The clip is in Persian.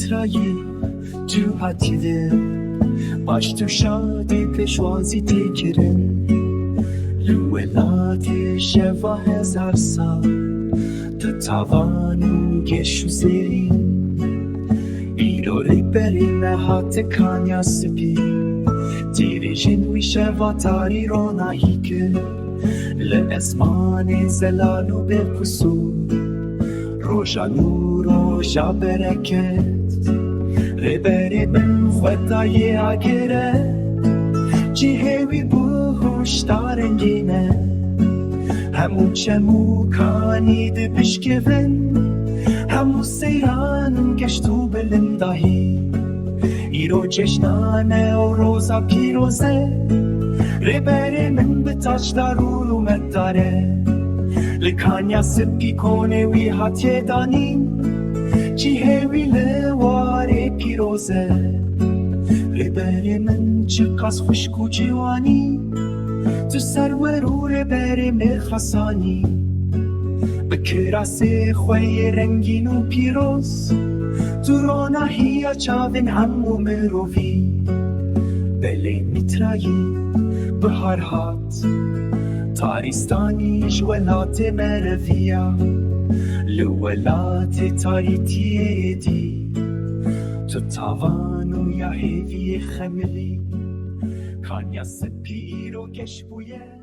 میترایی تو حتیده باش تو شادی پشوازی تیگرن لولاتی شفا 1000 سال تو توانو گشو زیرین ایرو بریم نهات کانیا سپی دیریجین وی شفا تاری رو نهیکه لاسمان زلالو بپسو روشا نور روشا برکت ربری من خدای آگره جیهوی بوش دارنگینه همون چمو کانید بشکون همون سیران گشتو بلندهی ایرو جشنانه و روزا پیروزه ربری من بتاج دارولو مداره لکانیا سپی کنه وی هاتیه دانیم جیهوی لواره پیروزه ربری من چکاس خوشکو جوانی تو سرورو ربری مخصانی بکراس خوی رنگین و پیروز تو رونهی چاوین همو مروی بلی میترایی بهار هات تاریستانی جولات مرویا لولات تاریتی دی تو تاوانو یا هیوی خملی کانیا سپی رو گشبویه